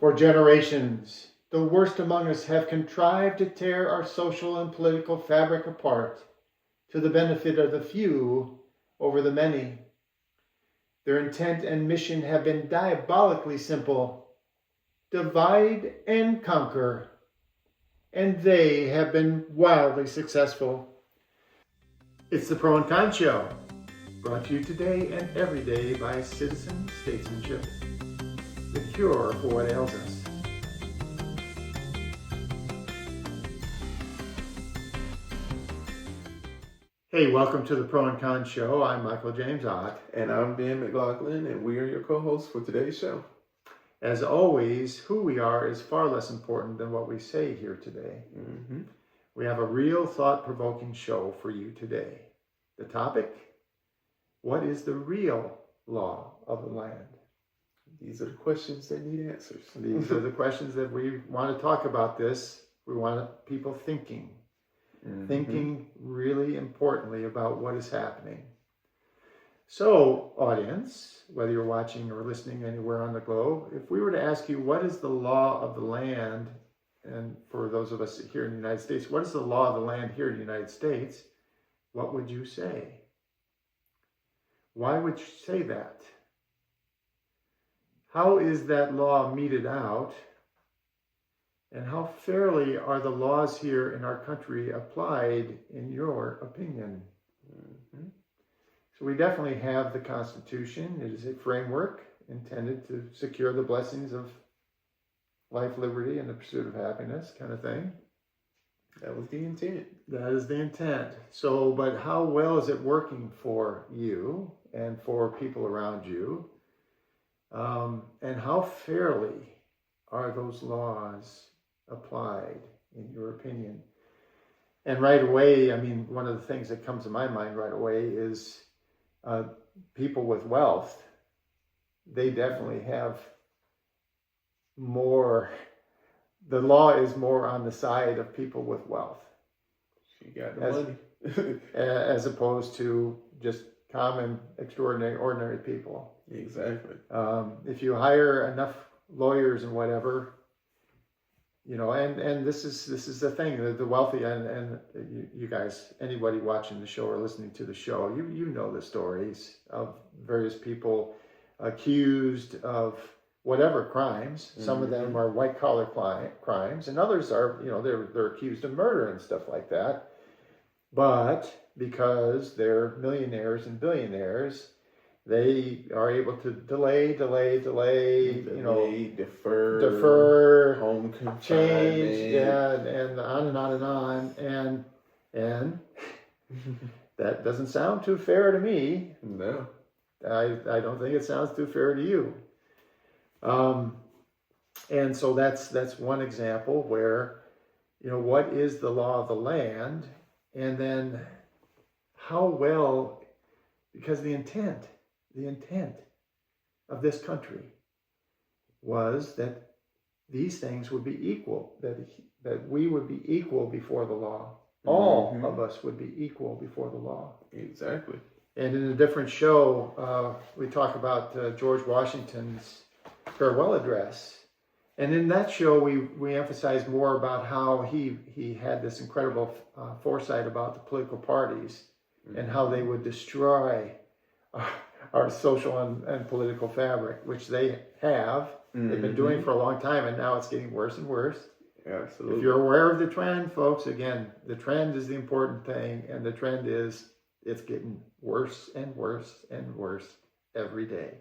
For generations, the worst among us have contrived to tear our social and political fabric apart to the benefit of the few over the many. Their intent and mission have been diabolically simple: divide and conquer. And they have been wildly successful. It's the Pro and Con Show, brought to you today and every day by Citizen Statesmanship, the cure for what ails us. Hey, welcome to the Pro and Con Show. I'm Michael James Ott. And I'm Ben McLaughlin, and we are your co-hosts for today's show. As always, who we are is far less important than what we say here today. Mm-hmm. We have a real thought-provoking show for you today. The topic: what is the real law of the land? These are the questions that need answers. These are the questions that we want to talk about this. We want people thinking. Mm-hmm. Thinking really importantly about what is happening. So, audience, whether you're watching or listening anywhere on the globe, if we were to ask you what is the law of the land, and for those of us here in the United States, what is the law of the land here in the United States, what would you say? Why would you say that? How is that law meted out? And how fairly are the laws here in our country applied, in your opinion? Mm-hmm. So we definitely have the Constitution. It is a framework intended to secure the blessings of life, liberty, and the pursuit of happiness, kind of thing. That was the intent. That is the intent. So, but how well is it working for you and for people around you? And how fairly are those laws applied, in your opinion? And right away, I mean, one of the things that comes to my mind right away is people with wealth. They definitely have more, the law is more on the side of people with wealth. You got the money. As opposed to just common, extraordinary, ordinary people. Exactly. If you hire enough lawyers and whatever, you know, and this is the thing, the wealthy, and you guys, anybody watching the show or listening to the show, you know the stories of various people accused of whatever crimes. Mm-hmm. Some of them are white collar crimes, and others are, you know, they're accused of murder and stuff like that. But because they're millionaires and billionaires, they are able to delay, you know, defer, home confinement, change, yeah, and on and on and on, and that doesn't sound too fair to me. No, I don't think it sounds too fair to you. And so that's one example where, you know, what is the law of the land, and then how well, because the intent of this country was that these things would be equal, that we would be equal before the law. All of us would be equal before the law. Exactly. And in a different show, we talk about George Washington's farewell address. And in that show, we emphasize more about how he had this incredible foresight about the political parties and how they would destroy our social and political fabric, which they have. They've been doing for a long time, and now it's getting worse and worse. Absolutely. If you're aware of the trend, folks, again, the trend is the important thing, and the trend is it's getting worse and worse and worse every day.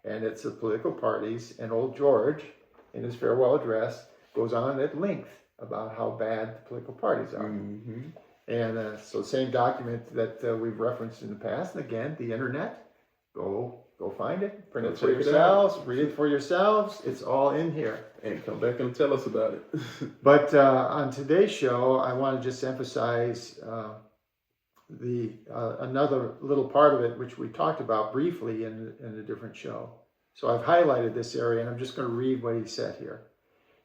And it's the political parties, and old George, in his farewell address, goes on at length about how bad the political parties are. Mm-hmm. And so same document that we've referenced in the past, and again, the internet, go find it, print it for yourselves, read it for yourselves. It's all in here. And come back and tell us about it. But on today's show, I want to just emphasize another little part of it, which we talked about briefly in a different show. So I've highlighted this area, and I'm just going to read what he said here.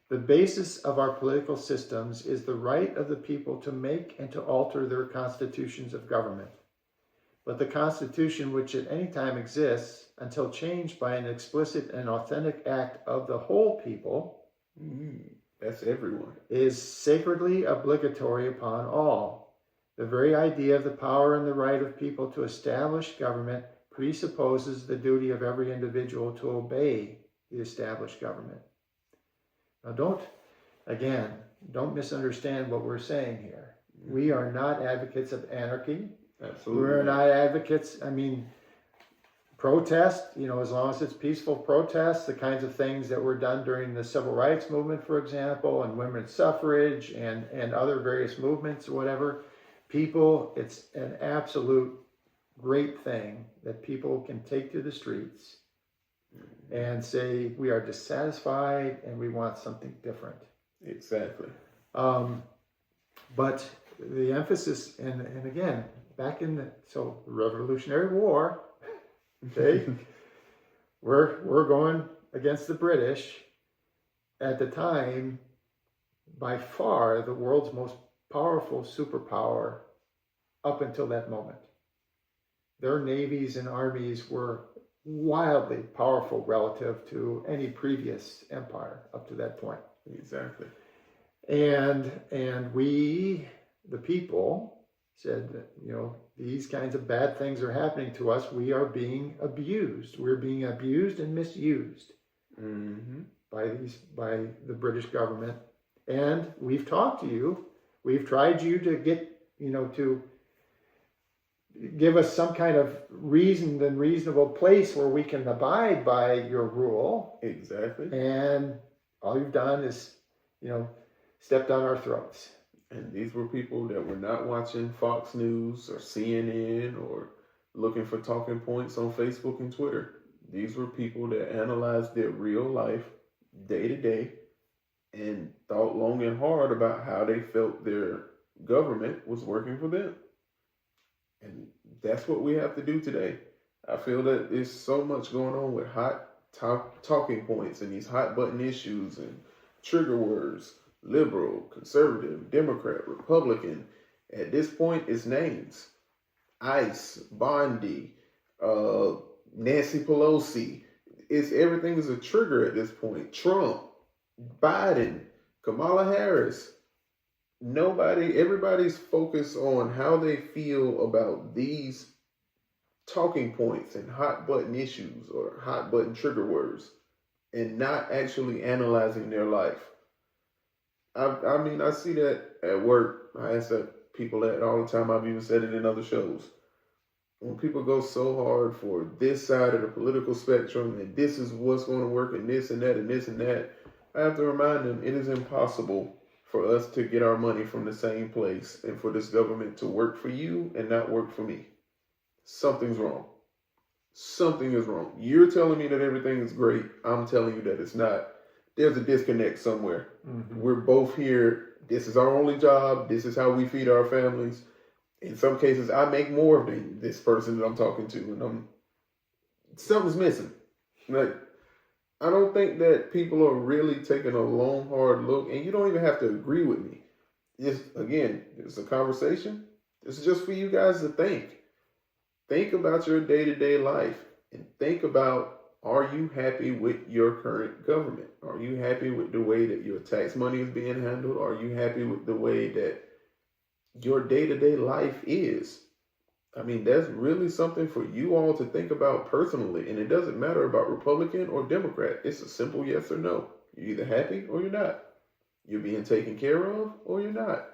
The basis of our political systems is the right of the people to make and to alter their constitutions of government. but the Constitution which at any time exists until changed by an explicit and authentic act of the whole people That's everyone. is sacredly obligatory upon all. The very idea of the power and the right of people to establish government presupposes the duty of every individual to obey the established government. Now don't misunderstand what we're saying here. We are not advocates of anarchy. Absolutely. We're not advocates, protest, as long as it's peaceful protest, the kinds of things that were done during the civil rights movement, for example, and women's suffrage and other various movements or whatever. People, it's an absolute great thing that people can take to the streets and say, we are dissatisfied and we want something different. Exactly. But the emphasis, and again, back in the Revolutionary War, okay, we're going against the British. At the time, by far the world's most powerful superpower up until that moment. Their navies and armies were wildly powerful relative to any previous empire up to that point. Exactly. And we, the people, said that, these kinds of bad things are happening to us. We are being abused. We're being abused and misused by the British government. And we've talked to you. We've tried you to get, to give us some kind of reasoned and reasonable place where we can abide by your rule. Exactly. And all you've done is, stepped on our throats. And these were people that were not watching Fox News or CNN or looking for talking points on Facebook and Twitter. These were people that analyzed their real life day to day and thought long and hard about how they felt their government was working for them. And that's what we have to do today. I feel that there's so much going on with hot talking points and these hot button issues and trigger words. Liberal, conservative, Democrat, Republican. At this point, it's names. ICE, Bondi, Nancy Pelosi. Everything is a trigger at this point. Trump, Biden, Kamala Harris. Everybody's focused on how they feel about these talking points and hot button issues or hot button trigger words and not actually analyzing their life. I see that at work. I ask that people that all the time. I've even said it in other shows. When people go so hard for this side of the political spectrum and this is what's going to work and this and that and this and that, I have to remind them it is impossible for us to get our money from the same place and for this government to work for you and not work for me. Something's wrong. Something is wrong. You're telling me that everything is great. I'm telling you that it's not. There's a disconnect somewhere. We're both here. This is our only job. This is how we feed our families. In some cases, I make more than this person that I'm talking to, and something's missing. Like, I don't think that people are really taking a long, hard look, and you don't even have to agree with me. It's a conversation. This is just for you guys to think. Think about your day-to-day life, and think about, are you happy with your current government? Are you happy with the way that your tax money is being handled? Are you happy with the way that your day-to-day life is? That's really something for you all to think about personally. And it doesn't matter about Republican or Democrat. It's a simple yes or no. You're either happy or you're not. You're being taken care of or you're not.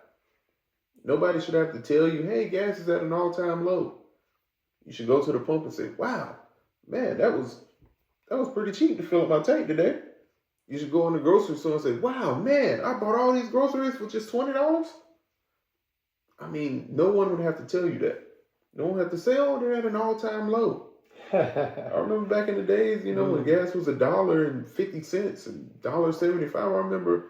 Nobody should have to tell you, hey, gas is at an all-time low. You should go to the pump and say, wow, man, that was pretty cheap to fill up my tank today. You should go in the grocery store and say, wow, man, I bought all these groceries for just $20. No one would have to tell you that. No one had to say, oh, they're at an all-time low. I remember back in the days, when gas was $1.50 and $1.75.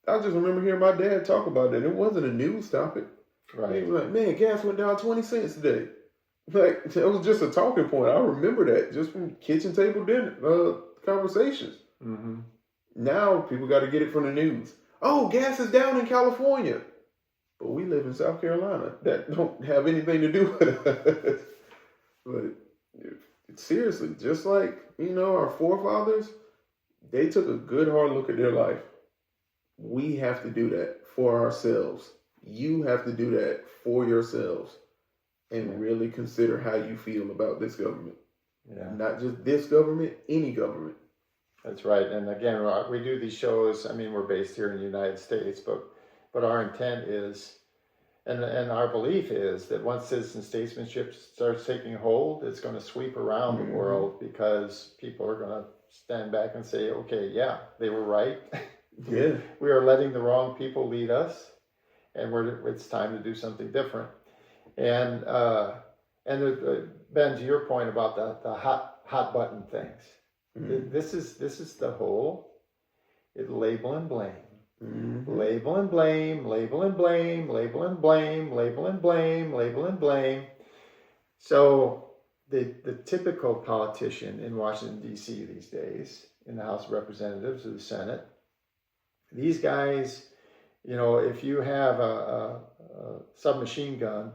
I just remember hearing my dad talk about that. It wasn't a news topic. Right. He was like, man, gas went down 20 cents today. Like, it was just a talking point. I remember that just from kitchen table dinner conversations. Now people got to get it from the news. Oh, gas is down in California. But we live in South Carolina. That don't have anything to do with us. But seriously, just like, our forefathers, they took a good hard look at their life. We have to do that for ourselves. You have to do that for yourselves and really consider how you feel about this government. Yeah. Not just this government, any government. That's right. And again, we do these shows. I mean, we're based here in the United States, but our intent is, and our belief is that once citizen statesmanship starts taking hold, it's going to sweep around the world, because people are going to stand back and say, okay, yeah, they were right. Yeah. We are letting the wrong people lead us, and it's time to do something different. And Ben, to your point about the hot button things, this is the whole label and blame. Label and blame, label and blame, label and blame, label and blame, label and blame. So the typical politician in Washington, D.C. these days, in the House of Representatives or the Senate, these guys, if you have a submachine gun,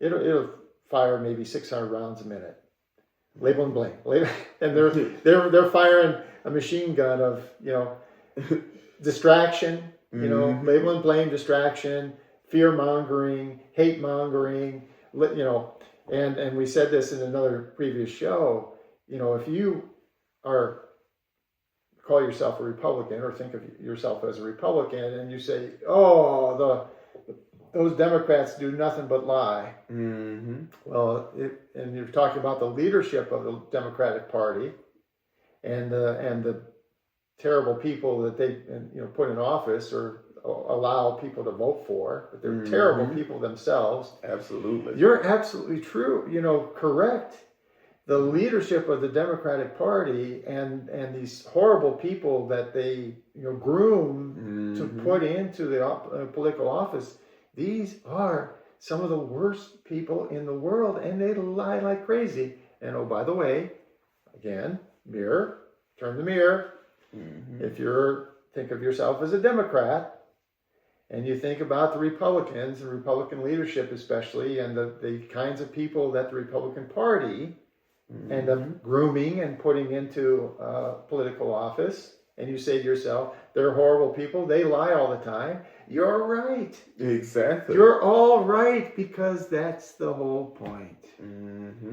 it'll fire maybe 600 rounds a minute. Label and blame. And they're firing a machine gun of, distraction, label and blame, distraction, fear mongering, hate mongering, and we said this in another previous show, if you call yourself a Republican or think of yourself as a Republican and you say, oh, those Democrats do nothing but lie. Well, and you're talking about the leadership of the Democratic Party and the terrible people that they put in office or allow people to vote for, but they're terrible people themselves. Absolutely. You're absolutely true. Correct. The leadership of the Democratic Party and these horrible people that they groom to put into the political office, these are some of the worst people in the world, and they lie like crazy. And oh, by the way, again, turn the mirror. If think of yourself as a Democrat, and you think about the Republicans, the Republican leadership especially, and the kinds of people that the Republican Party end up grooming and putting into political office, and you say to yourself, they're horrible people, they lie all the time, you're right. Exactly. You're all right, because that's the whole point.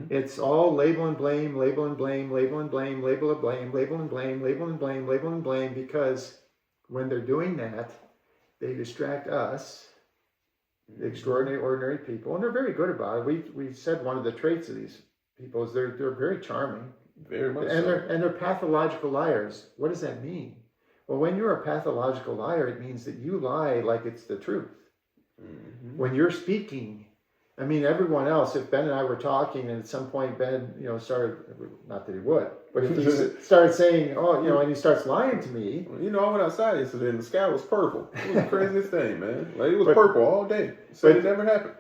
It's all label and blame, label and blame, label and blame, label and blame, label and blame, label and blame, label and blame, because when they're doing that, they distract us, the extraordinary, ordinary people, and they're very good about it. We said one of the traits of these people is they're very charming. Very much and so. They're pathological liars. What does that mean? Well, when you're a pathological liar, it means that you lie like it's the truth. When you're speaking, I mean, everyone else, if Ben and I were talking and at some point Ben, started, not that he would, but if he started saying, and he starts lying to me. Well, I went outside yesterday and the sky was purple. It was the craziest thing, man. Like, it was purple all day. So it never happened.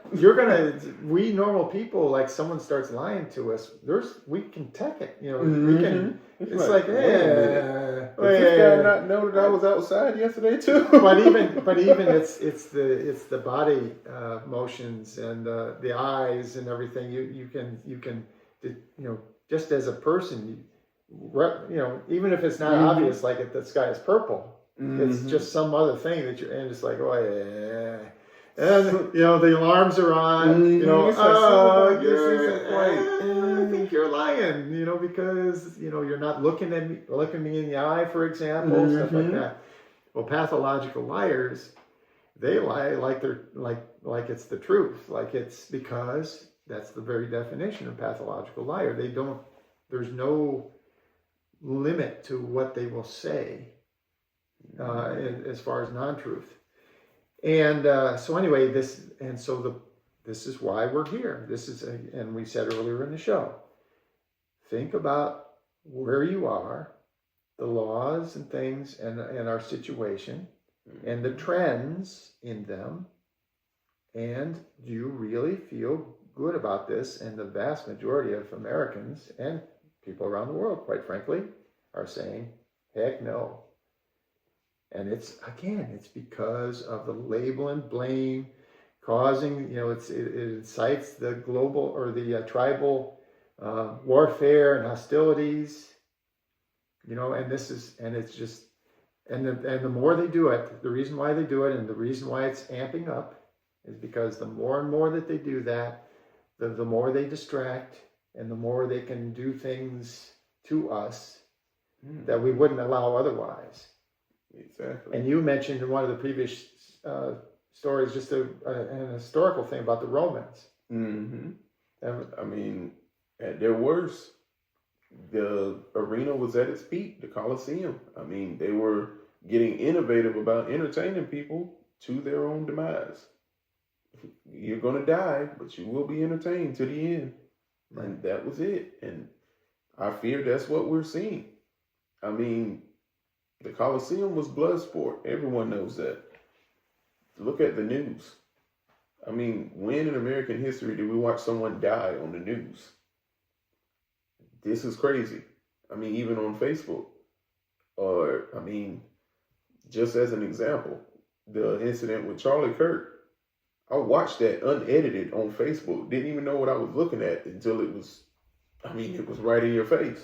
We normal people, like someone starts lying to us, we can take it. We can, it's like, hey. Does this guy not know that I was outside yesterday too? but even it's the body motions and the eyes and everything. You can just as a person, even if it's not obvious, like the sky is purple, it's just some other thing that you're, and it's like, oh yeah. And the alarms are on. I think you're lying. Because you're not looking me in the eye, for example, stuff like that. Well, pathological liars, they lie like they're like it's the truth, like it's, because that's the very definition of pathological liar. There's no limit to what they will say as far as non-truth. And so anyway, this is why we're here. And we said earlier in the show, think about where you are, the laws and things, and our situation, and the trends in them. And do you really feel good about this? And the vast majority of Americans and people around the world, quite frankly, are saying, heck no. And it's because of the label and blame causing, it incites the global or the tribal warfare and hostilities, and it's just, and the more they do it, the reason why they do it and the reason why it's amping up is because the more and more that they do that, the more they distract and the more they can do things to us that we wouldn't allow otherwise. Exactly. And you mentioned in one of the previous stories just an historical thing about the Romans. Mm-hmm. I mean, at their worst, the arena was at its peak, the Colosseum. I mean, they were getting innovative about entertaining people to their own demise. You're going to die, but you will be entertained to the end. Right. And that was it. And I fear that's what we're seeing. I mean, the Colosseum was blood sport. Everyone knows that. Look at the news. I mean, when in American history did we watch someone die on the news? This is crazy. I mean, even on Facebook. Or, I mean, just as an example, the incident with Charlie Kirk. I watched that unedited on Facebook. Didn't even know what I was looking at until it was right in your face.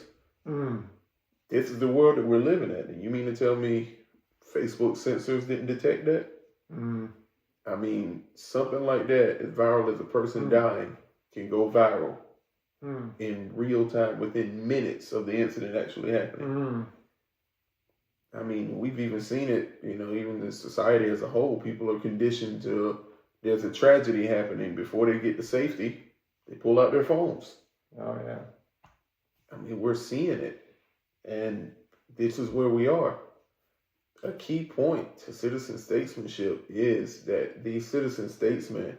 This is the world that we're living in. And you mean to tell me Facebook censors didn't detect that? I mean, something like that, as viral as a person dying, can go viral in real time within minutes of the incident actually happening. I mean, we've even seen it, even the society as a whole. People are conditioned to, there's a tragedy happening, before they get to safety, they pull out their phones. Oh, yeah. I mean, we're seeing it. And this is where we are. A key point to citizen statesmanship is that these citizen statesmen,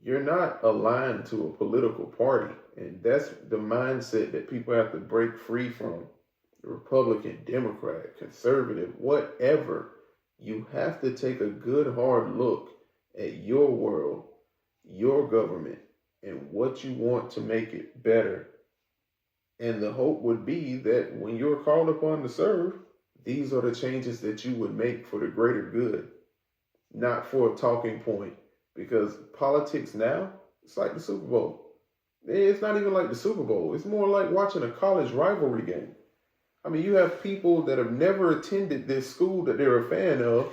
you're not aligned to a political party. And that's the mindset that people have to break free from. Republican, Democrat, conservative, whatever. You have to take a good hard look at your world, your government, and what you want to make it better. And the hope would be that when you're called upon to serve, these are the changes that you would make for the greater good, not for a talking point. Because politics now, it's like the Super Bowl. It's not even like the Super Bowl. It's more like watching a college rivalry game. I mean, you have people that have never attended this school that they're a fan of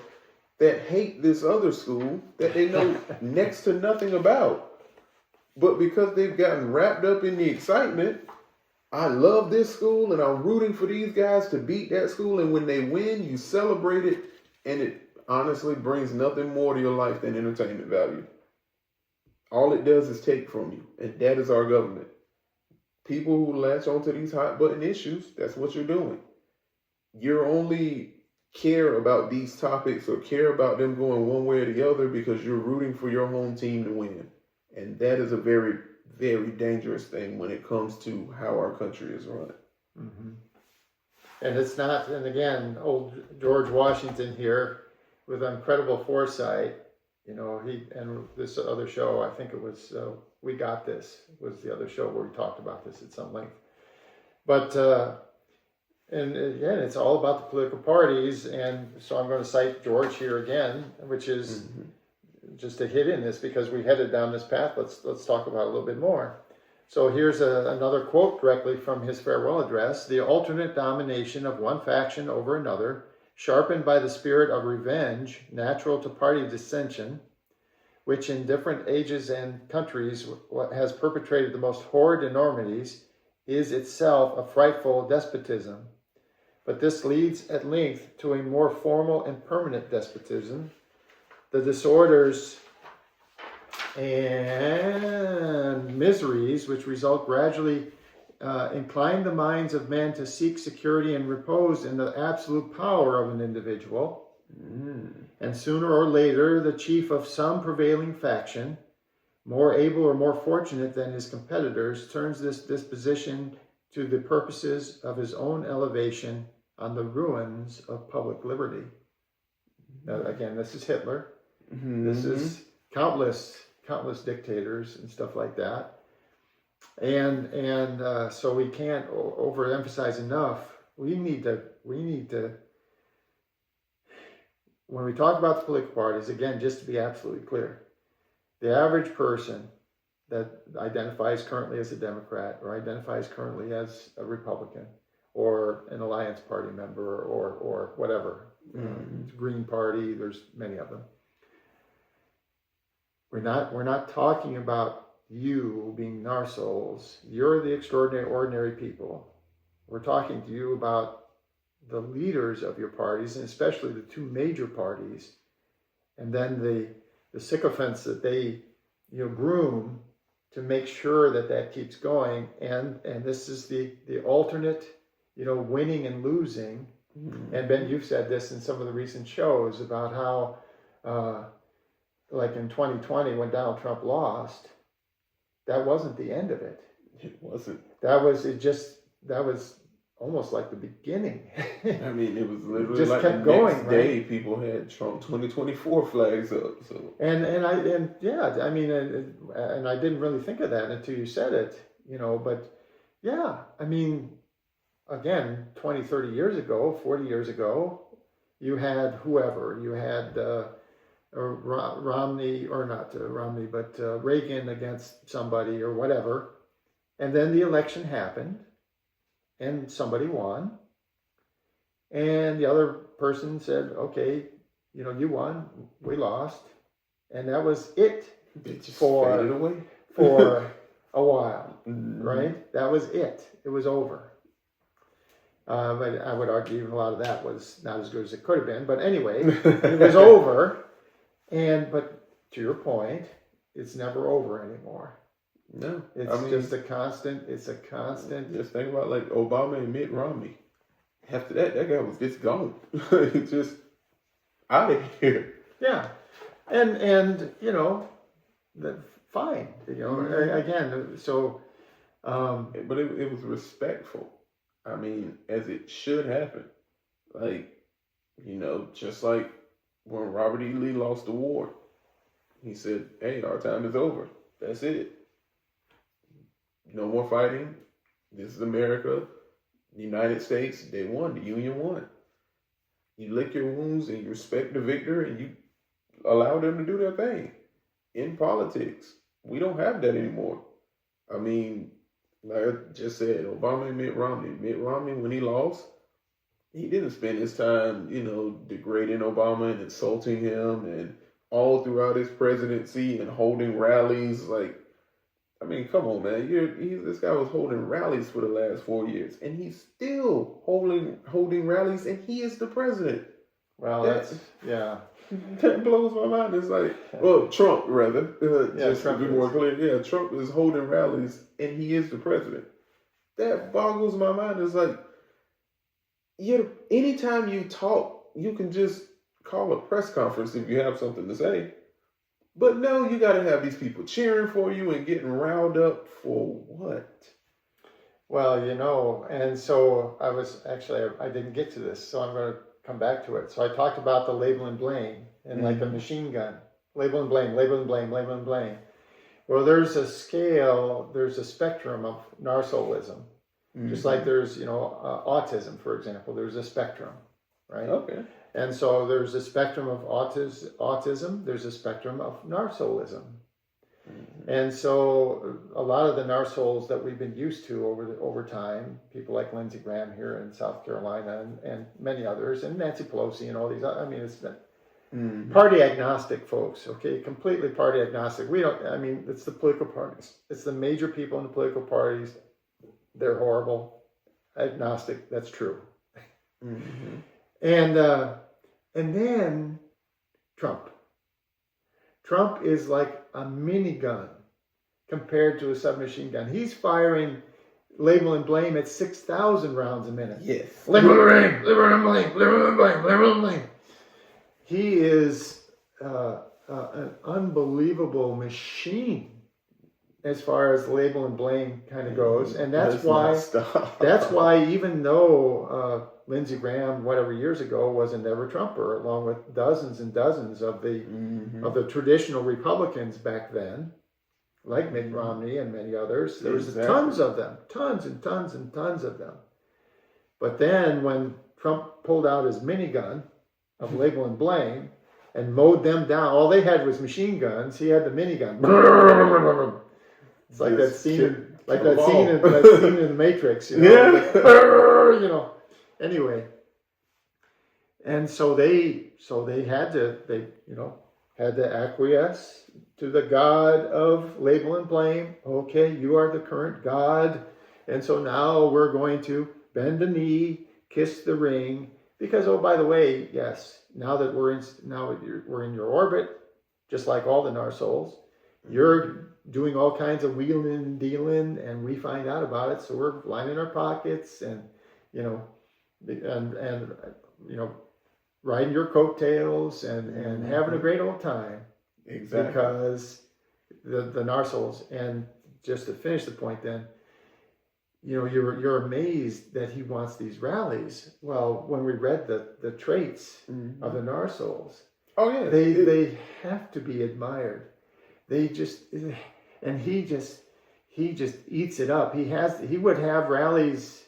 that hate this other school that they know next to nothing about. But because they've gotten wrapped up in the excitement, I love this school and I'm rooting for these guys to beat that school. And when they win, you celebrate it. And it honestly brings nothing more to your life than entertainment value. All it does is take from you. And that is our government. People who latch onto these hot button issues, that's what you're doing. You're only care about these topics or care about them going one way or the other because you're rooting for your home team to win. And that is a very, very dangerous thing when it comes to how our country is run. And it's not, and again, old George Washington here with incredible foresight, he, and this other show, I think it was We Got This, was the other show where we talked about this at some length. But, and again, it's all about the political parties. And so I'm going to cite George here again, which is just to hit in this because we headed down this path. Let's talk about it a little bit more. So here's another quote directly from his farewell address. "The alternate domination of one faction over another, sharpened by the spirit of revenge, natural to party dissension, which in different ages and countries has perpetrated the most horrid enormities, is itself a frightful despotism. But this leads at length to a more formal and permanent despotism. The disorders and miseries which result gradually incline the minds of men to seek security and repose in the absolute power of an individual. And sooner or later, the chief of some prevailing faction, more able or more fortunate than his competitors, turns this disposition to the purposes of his own elevation on the ruins of public liberty." Now, again, this is Hitler. This is countless dictators and stuff like that. And so we can't overemphasize enough. We need to, when we talk about the political parties, again, just to be absolutely clear, the average person that identifies currently as a Democrat or identifies currently as a Republican or an Alliance Party member or whatever, Green Party, there's many of them. We're not talking about you being NARSOLES. You're the extraordinary, ordinary people. We're talking to you about the leaders of your parties, and especially the two major parties, and then the sycophants that they groom to make sure that keeps going. And this is the alternate, winning and losing. And Ben, you've said this in some of the recent shows about how, like in 2020 when Donald Trump lost, that wasn't the end of it. It wasn't. That was almost like the beginning. I mean, it was literally just like kept the going, next right? day people had Trump 2024 flags up. So and I didn't really think of that until you said it, but yeah, I mean, again, 20, 30 years ago, 40 years ago, you had whoever, you had Romney, or not Romney, but Reagan against somebody or whatever. And then the election happened and somebody won. And the other person said, okay, you won, we lost. And that was it. it just for faded away for a while, right? That was it. It was over. But I would argue even a lot of that was not as good as it could have been. But anyway, it was over. But to your point, it's never over anymore. No, It's just a constant. It's a constant. Just think about like Obama and Mitt Romney. After that guy was just gone. Just out of here. Yeah, and fine. Again, so. But it was respectful. I mean, as it should happen. Like, just like when Robert E. Lee lost the war, he said, "Hey, our time is over. That's it. No more fighting. This is America. The United States, they won. The Union won. You lick your wounds and you respect the victor and you allow them to do their thing." In politics, we don't have that anymore. I mean, like I just said, Obama and Mitt Romney. Mitt Romney, when he lost, he didn't spend his time, degrading Obama and insulting him and all throughout his presidency and holding rallies. Like, I mean, come on, man. This guy was holding rallies for the last 4 years, and he's still holding rallies, and he is the president. Well, That blows my mind. It's like, well, Trump, rather. Just Trump to be more clear. Yeah, Trump is holding rallies, and he is the president. That boggles my mind. It's like, anytime you talk, you can just call a press conference if you have something to say. But no, you got to have these people cheering for you and getting riled up for what? Well, and so I didn't get to this, so I'm going to come back to it. So I talked about the label and blame and like a machine gun. Label and blame, label and blame, label and blame. Well, there's a scale, there's a spectrum of narcissism. Just like there's, autism, for example, there's a spectrum, right? Okay. And so there's a spectrum of autism, there's a spectrum of narcissism. And so a lot of the NARSOLES that we've been used to over time, people like Lindsey Graham here in South Carolina and many others, and Nancy Pelosi and all these, it's been party agnostic folks, okay? Completely party agnostic. It's the political parties. It's the major people in the political parties. They're horrible. Agnostic, that's true. And then Trump. Trump is like a minigun compared to a submachine gun. He's firing label and blame at 6,000 rounds a minute. Yes. Label and blame, label and blame, label and blame, label and blame. He is an unbelievable machine as far as label and blame kind of goes. And that's why even though Lindsey Graham, whatever years ago, was a never Trumper, along with dozens and dozens of the traditional Republicans back then, like Mitt Romney and many others. There was tons of them, tons and tons and tons of them. But then when Trump pulled out his minigun of label and blame and mowed them down, all they had was machine guns. He had the minigun. It's like that Just scene, kill them all. that scene in the Matrix, you know. Yeah. Like, you know. Anyway, and so they had to acquiesce to the God of label and blame. Okay, you are the current God, and so now we're going to bend the knee, kiss the ring, because oh, by the way, yes, now that we're in your orbit, just like all the NARSOLES, you're doing all kinds of wheeling and dealing, and we find out about it, so we're lining our pockets and riding your coattails and having a great old time. Exactly. Because the NARSOLES, and just to finish the point then, you're amazed that he wants these rallies. Well, when we read the traits of the NARSOLES, oh yeah, they have to be admired. They just, and he just eats it up. He would have rallies,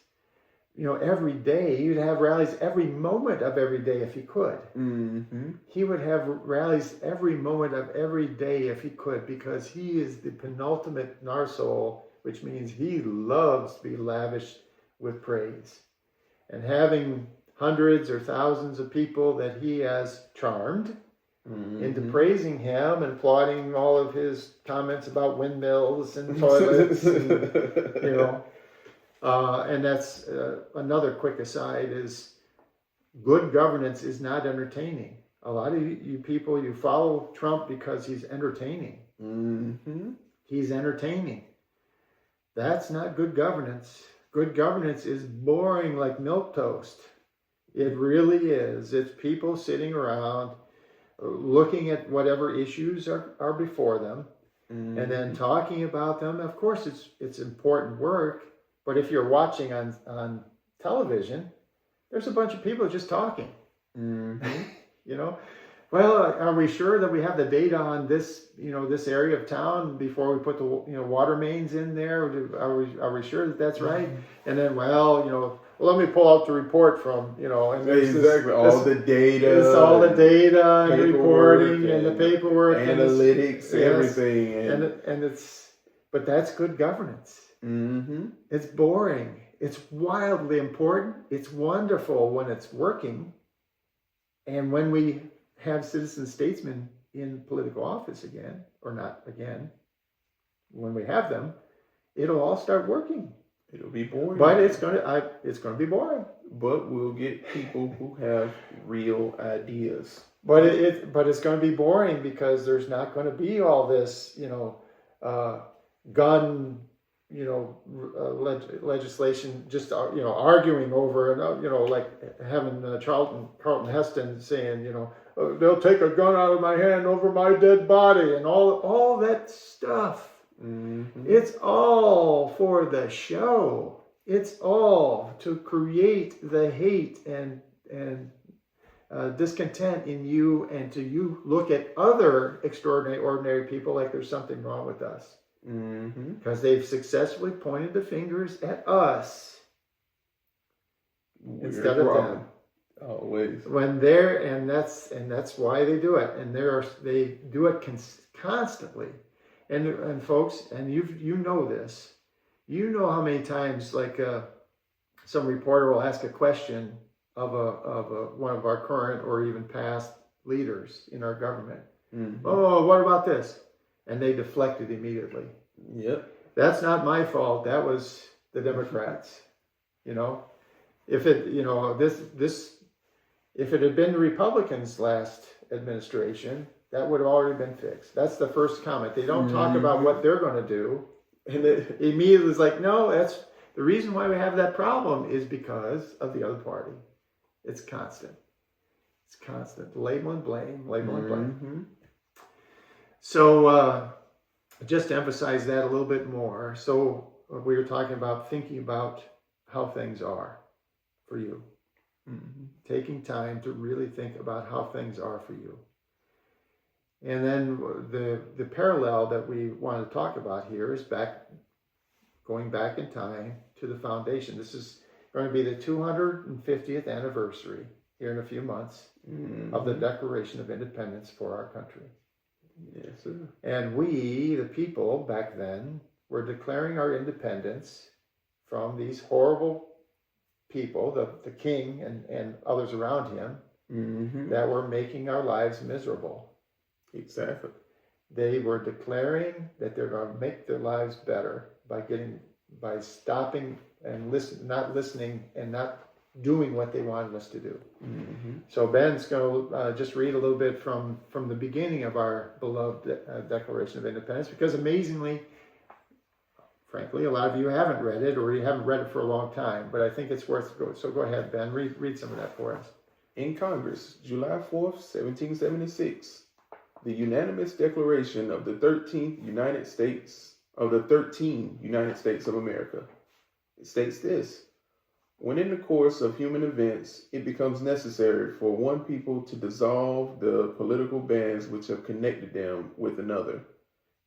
every day. He would have rallies every moment of every day if he could. Mm-hmm. He would have rallies every moment of every day if he could, because he is the penultimate NARSOLE, which means he loves to be lavished with praise. And having hundreds or thousands of people that he has charmed into praising him and applauding all of his comments about windmills and toilets, and, and that's another quick aside, is good governance is not entertaining. A lot of you people, you follow Trump because he's entertaining. Mm-hmm. He's entertaining. That's not good governance. Good governance is boring like milk toast. It really is. It's people sitting around looking at whatever issues are before them, and then talking about them. Of course, it's important work, but if you're watching on television, there's a bunch of people just talking. Well, are we sure that we have the data on this, this area of town before we put the, water mains in there? Are we sure that that's right? And then, well, let me pull out the report from, and exactly all the data. It's all the data and reporting and the paperwork, analytics, and everything, but that's good governance. It's boring. It's wildly important. It's wonderful when it's working, and when we have citizen statesmen in political office again, or not again, when we have them, it'll all start working. It'll be boring, but it's gonna be boring. But we'll get people who have real ideas. But it's going to be boring, because there's not going to be all this, gun, legislation, just arguing over, and like having Charlton Heston saying, they'll take a gun out of my hand over my dead body, and all that stuff. It's all for the show. It's all to create the hate and discontent in you, and to you look at other extraordinary, ordinary people like there's something wrong with us. Because they've successfully pointed the fingers at us instead of them. Always. When they're, and that's why they do it, and they do it constantly. And folks, and you know this, how many times, like some reporter will ask a question of one of our current or even past leaders in our government. Oh, what about this? And they deflect it immediately. Yep. That's not my fault. That was the Democrats. If it, if it had been the Republicans' last administration, that would have already been fixed. That's the first comment. They don't talk about what they're going to do. And it immediately is like, no, that's the reason why we have that problem is because of the other party. It's constant. It's constant. Label and blame, label and blame. So just to emphasize that a little bit more. So we were talking about thinking about how things are for you. Taking time to really think about how things are for you. And then the parallel that we want to talk about here is going back in time to the foundation. This is going to be the 250th anniversary here in a few months of the Declaration of Independence for our country. Yes, sir. And we, the people back then, we're declaring our independence from these horrible people, the king and others around him, that were making our lives miserable. Exactly. They were declaring that they're going to make their lives better by stopping and not listening and not doing what they wanted us to do. So Ben's going to just read a little bit from the beginning of our beloved Declaration of Independence, because amazingly, frankly, a lot of you haven't read it, or you haven't read it for a long time, but I think it's worth going. So go ahead, Ben, read some of that for us. In Congress, July 4th, 1776, the unanimous declaration of the 13 United States of America. It states this: when in the course of human events it becomes necessary for one people to dissolve the political bands which have connected them with another,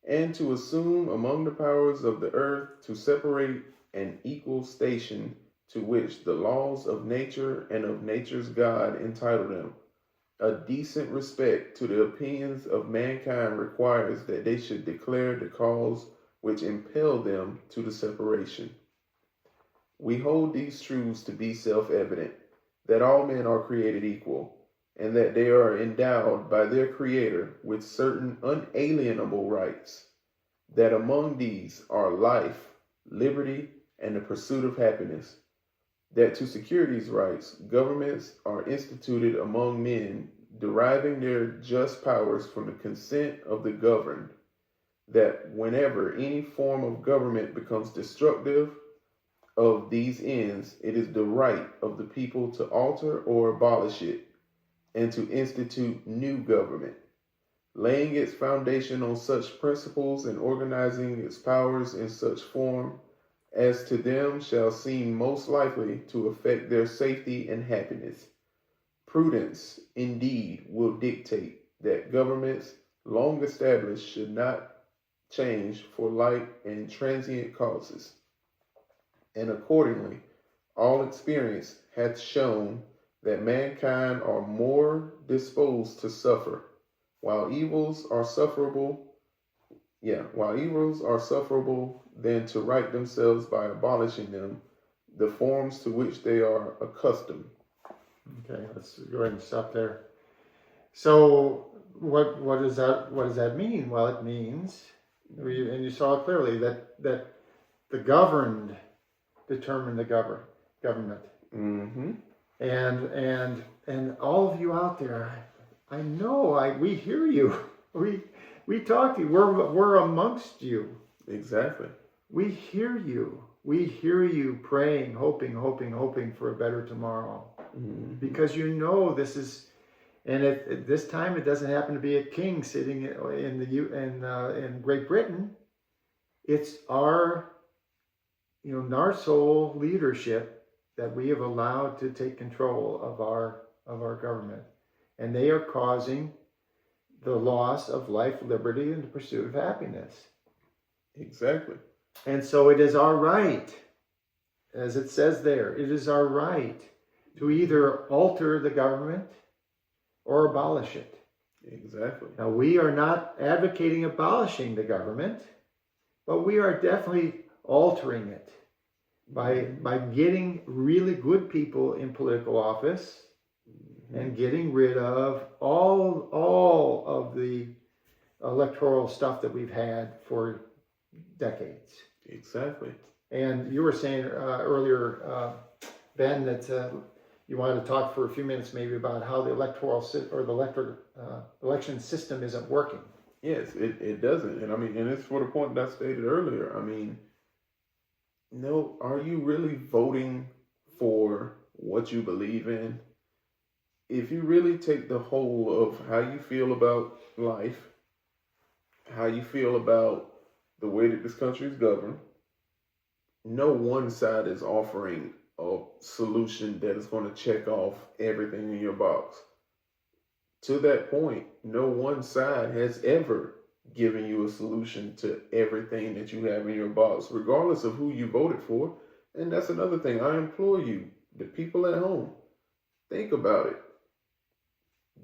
and to assume among the powers of the earth to separate an equal station to which the laws of nature and of nature's God entitle them, a decent respect to the opinions of mankind requires that they should declare the cause which impelled them to the separation. We hold these truths to be self-evident, that all men are created equal, and that they are endowed by their Creator with certain unalienable rights, that among these are life, liberty, and the pursuit of happiness, that to secure these rights, governments are instituted among men, deriving their just powers from the consent of the governed, that whenever any form of government becomes destructive of these ends, it is the right of the people to alter or abolish it, and to institute new government, laying its foundation on such principles and organizing its powers in such form as to them shall seem most likely to affect their safety and happiness. Prudence, indeed, will dictate that governments long established should not change for light and transient causes. And accordingly, all experience hath shown that mankind are more disposed to suffer, while evils are sufferable than to right themselves by abolishing them, the forms to which they are accustomed. Okay, let's go ahead and stop there. So what does that mean? Well, it means, and you saw it clearly, that the governed determine the government. And all of you out there, I know we hear you. We talk to you. We're amongst you. Exactly. We hear you. We hear you praying, hoping for a better tomorrow. Because you know this is, and at this time it doesn't happen to be a king sitting in Great Britain. It's our NARSOL leadership that we have allowed to take control of our government, and they are causing the loss of life, liberty, and the pursuit of happiness. Exactly. And so it is our right, as it says there, it is our right to either alter the government or abolish it. Exactly. Now, we are not advocating abolishing the government, but we are definitely altering it by getting really good people in political office and getting rid of all of the electoral stuff that we've had for decades. Exactly. And you were saying earlier, Ben, that you wanted to talk for a few minutes maybe about how the election system isn't working. Yes, it doesn't. And it's for the point that I stated earlier. No, are you really voting for what you believe in? If you really take the whole of how you feel about life, how you feel about the way that this country is governed, no one side is offering a solution that is going to check off everything in your box. To that point, no one side has ever given you a solution to everything that you have in your box, regardless of who you voted for. And that's another thing. I implore you, the people at home, think about it.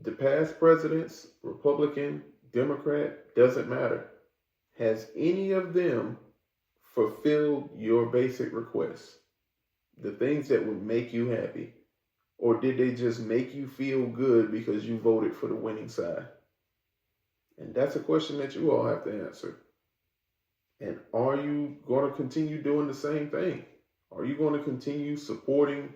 The past presidents, Republican, Democrat, doesn't matter. Has any of them fulfilled your basic requests? The things that would make you happy? Or did they just make you feel good because you voted for the winning side? And that's a question that you all have to answer. And are you going to continue doing the same thing? Are you going to continue supporting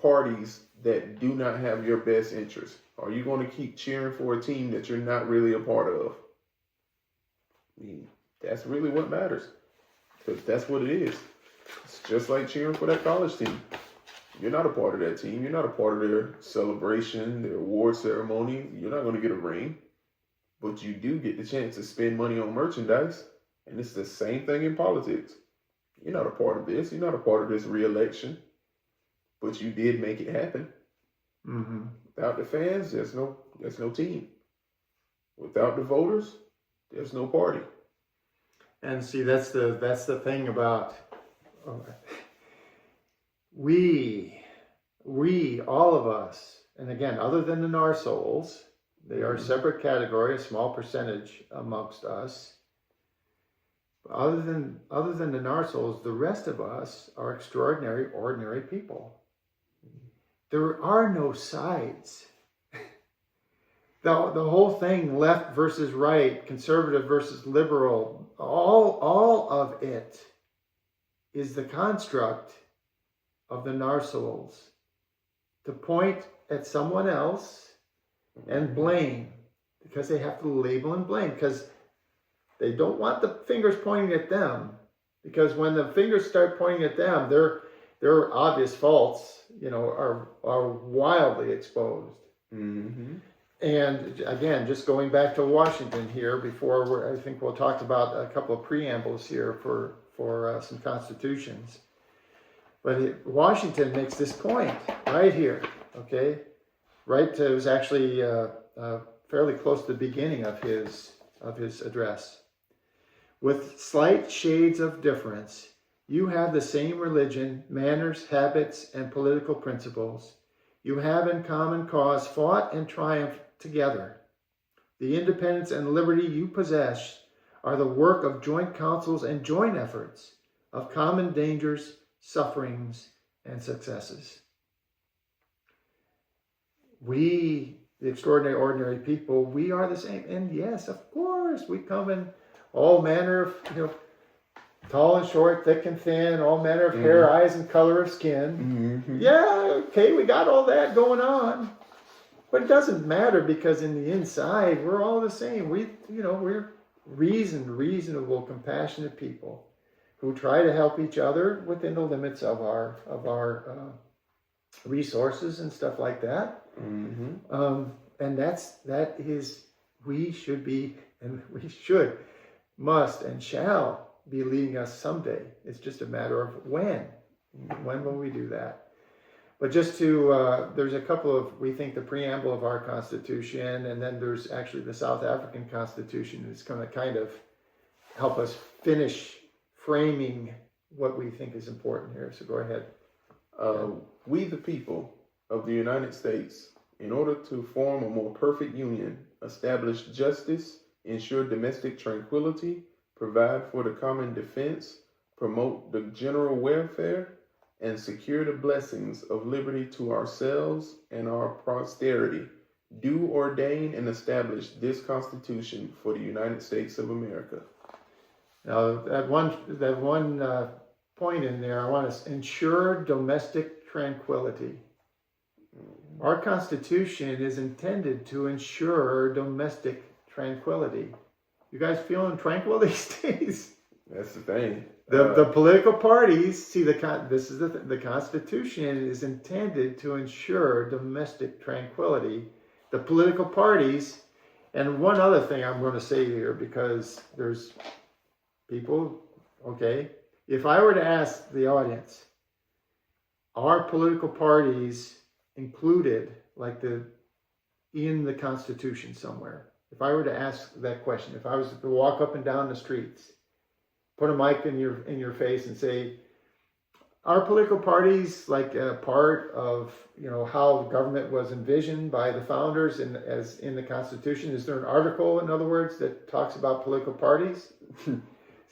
parties that do not have your best interest? Are you going to keep cheering for a team that you're not really a part of? I mean, that's really what matters. Because that's what it is. It's just like cheering for that college team. You're not a part of that team. You're not a part of their celebration, their award ceremony. You're not going to get a ring. But you do get the chance to spend money on merchandise. And it's the same thing in politics. You're not a part of this. You're not a part of this re-election. But you did make it happen. Mm-hmm. Without the fans, there's no team. Without the voters, there's no party. And see, that's the thing about we all of us, and again, other than the NARSOLES, they are a separate category, a small percentage amongst us. Other than the NARSOLES, the rest of us are extraordinary, ordinary people. There are no sides. The whole thing, left versus right, conservative versus liberal, all of it is the construct of the NARSOLES to point at someone else and blame, because they have to label and blame, because they don't want the fingers pointing at them, because when the fingers start pointing at them, their obvious faults, are wildly exposed. Mm-hmm. And again, just going back to Washington here, before I think we'll talk about a couple of preambles here for some constitutions. But Washington makes this point right here, okay? Right, it was actually fairly close to the beginning of his address. With slight shades of difference, you have the same religion, manners, habits, and political principles. You have in common cause fought and triumphed together. The independence and liberty you possess are the work of joint councils and joint efforts, of common dangers, sufferings, and successes. We, the extraordinary, ordinary people, we are the same. And yes, of course, we come in all manner of, tall and short, thick and thin, all manner of hair, eyes, and color of skin. Mm-hmm. Yeah, okay, we got all that going on. But it doesn't matter, because in the inside, we're all the same. We're reasonable, compassionate people who try to help each other within the limits of our resources and stuff like that. Mm-hmm. And that is, we should be, and we should, must, and shall be leading us someday. It's just a matter of when. When will we do that? But just to, there's a couple of, we think the preamble of our Constitution, and then there's actually the South African Constitution that's going to kind of help us finish framing what we think is important here. So go ahead. We the people of the United States, in order to form a more perfect union, establish justice, ensure domestic tranquility, provide for the common defense, promote the general welfare, and secure the blessings of liberty to ourselves and our posterity, do ordain and establish this Constitution for the United States of America. Now, that one point in there, I want to ensure domestic tranquility. Our Constitution is intended to ensure domestic tranquility. You guys feeling tranquil these days? That's the thing. The political parties, see, this is the Constitution is intended to ensure domestic tranquility. The political parties, and one other thing I'm going to say here, because there's people, okay, if I were to ask the audience, are political parties included in the Constitution somewhere? If I were to ask that question, if I was to walk up and down the streets, put a mic in your face and say, are political parties like a part of how government was envisioned by the founders as in the Constitution? Is there an article, in other words, that talks about political parties?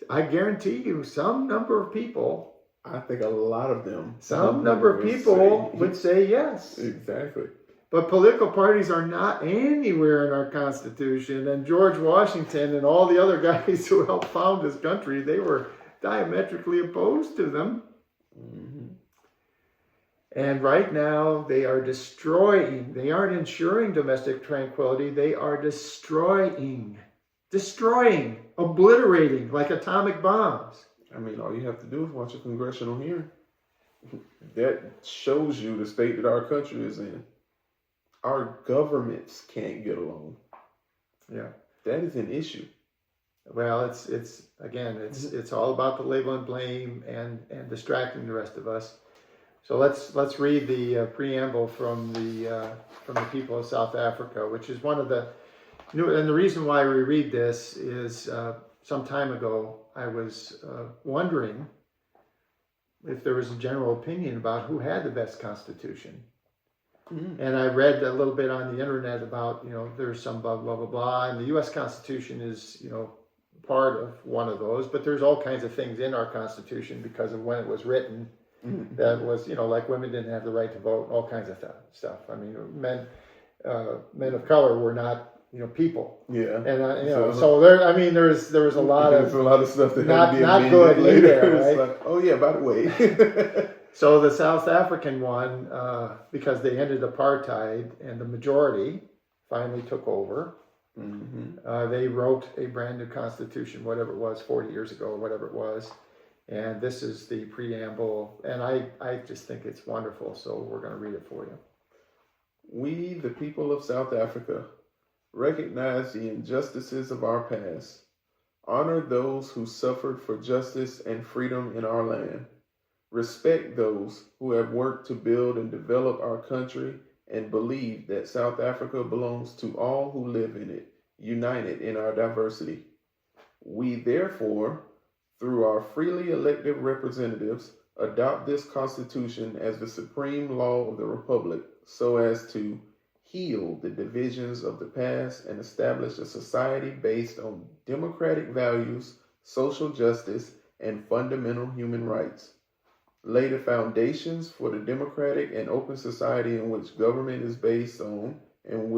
I guarantee you some number of people, I think a lot of them. some number of people would say yes. Exactly. But political parties are not anywhere in our Constitution. And George Washington and all the other guys who helped found this country, they were diametrically opposed to them. Mm-hmm. And right now, they are destroying. They aren't ensuring domestic tranquility. They are destroying, obliterating like atomic bombs. I mean, all you have to do is watch a congressional hearing. That shows you the state that our country is in. Our governments can't get along. Yeah, that is an issue. Well, it's all about the label and blame and distracting the rest of us. So let's read the preamble from the people of South Africa, which is one of the new. And the reason why we read this is some time ago I was wondering if there was a general opinion about who had the best constitution. Mm-hmm. And I read a little bit on the internet about, there's some blah, blah, blah, blah. And the U.S. Constitution is, part of one of those. But there's all kinds of things in our Constitution because of when it was written. Mm-hmm. That was, like women didn't have the right to vote, all kinds of stuff. I mean, men of color were not, people. Yeah. And, so there, I mean, there was a lot of stuff that not, had to be not good later. Right? It's like, oh yeah, by the way. So the South African one, because they ended apartheid and the majority finally took over, mm-hmm. They wrote a brand new constitution, whatever it was, 40 years ago or whatever it was. And this is the preamble. And I just think it's wonderful. So we're going to read it for you. We, the people of South Africa, recognize the injustices of our past, honor those who suffered for justice and freedom in our land, respect those who have worked to build and develop our country, and believe that South Africa belongs to all who live in it, united in our diversity. We therefore, through our freely elected representatives, adopt this Constitution as the supreme law of the Republic so as to heal the divisions of the past and establish a society based on democratic values, social justice, and fundamental human rights. Lay the foundations for the democratic and open society in which government is based on and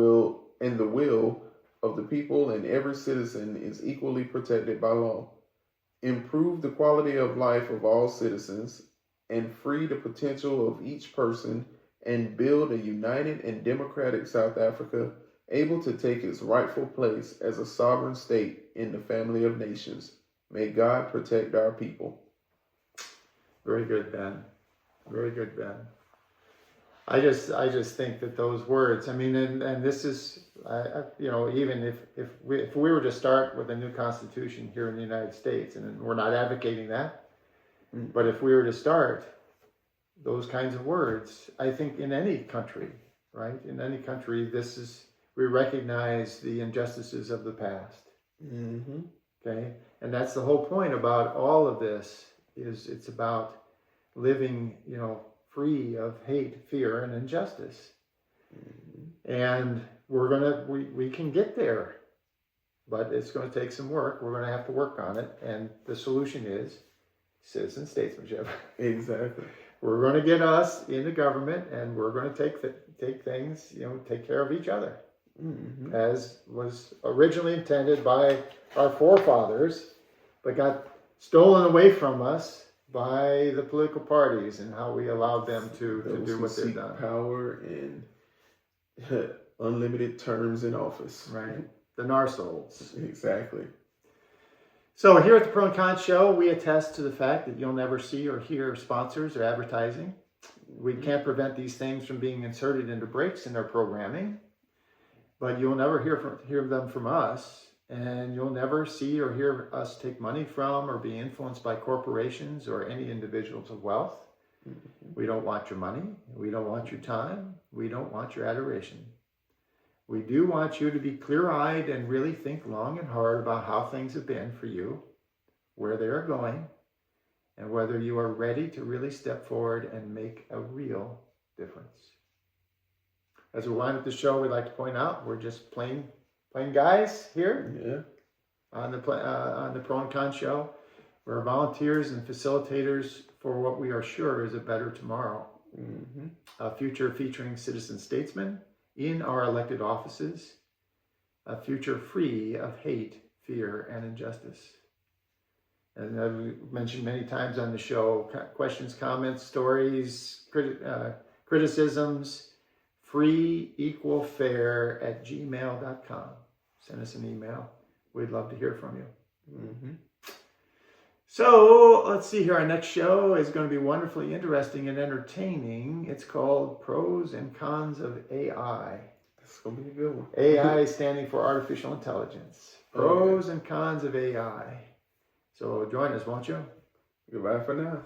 the will of the people and every citizen is equally protected by law. Improve the quality of life of all citizens and free the potential of each person and build a united and democratic South Africa able to take its rightful place as a sovereign state in the family of nations. May God protect our people. Very good, Ben. Very good, Ben. I just think that those words, I mean, and this is, even if we were to start with a new constitution here in the United States, and we're not advocating that, but if we were to start those kinds of words, I think in any country, right? In any country, we recognize the injustices of the past. Mm-hmm. Okay? And that's the whole point about all of this. It's about living, free of hate, fear, and injustice. Mm-hmm. And we can get there, but it's going to take some work. We're going to have to work on it. And the solution is citizen statesmanship. Exactly. We're going to get us in the government, and we're going to take things, take care of each other, mm-hmm. as was originally intended by our forefathers, but got stolen away from us by the political parties and how we allowed them to do what they've done. Power and unlimited terms in office. Right. The NARSOLES. Exactly. So here at the Pro and Con Show, we attest to the fact that you'll never see or hear sponsors or advertising. We can't prevent these things from being inserted into breaks in their programming, but you'll never hear them from us. And you'll never see or hear us take money from or be influenced by corporations or any individuals of wealth. Mm-hmm. We don't want your money. We don't want your time. We don't want your adoration. We do want you to be clear-eyed and really think long and hard about how things have been for you, where they are going, and whether you are ready to really step forward and make a real difference. As we wind up the show, we'd like to point out we're just plain guys here on the Pro and Con Show. We're volunteers and facilitators for what we are sure is a better tomorrow. Mm-hmm. A future featuring citizen statesmen in our elected offices. A future free of hate, fear, and injustice. And I've mentioned many times on the show, questions, comments, stories, criticisms, freeequalfair@gmail.com. Send us an email. We'd love to hear from you. Mm-hmm. So let's see here. Our next show is going to be wonderfully interesting and entertaining. It's called Pros and Cons of AI. That's going to be a good one. AI standing for artificial intelligence. Pros and cons of AI. So join us, won't you? Goodbye for now.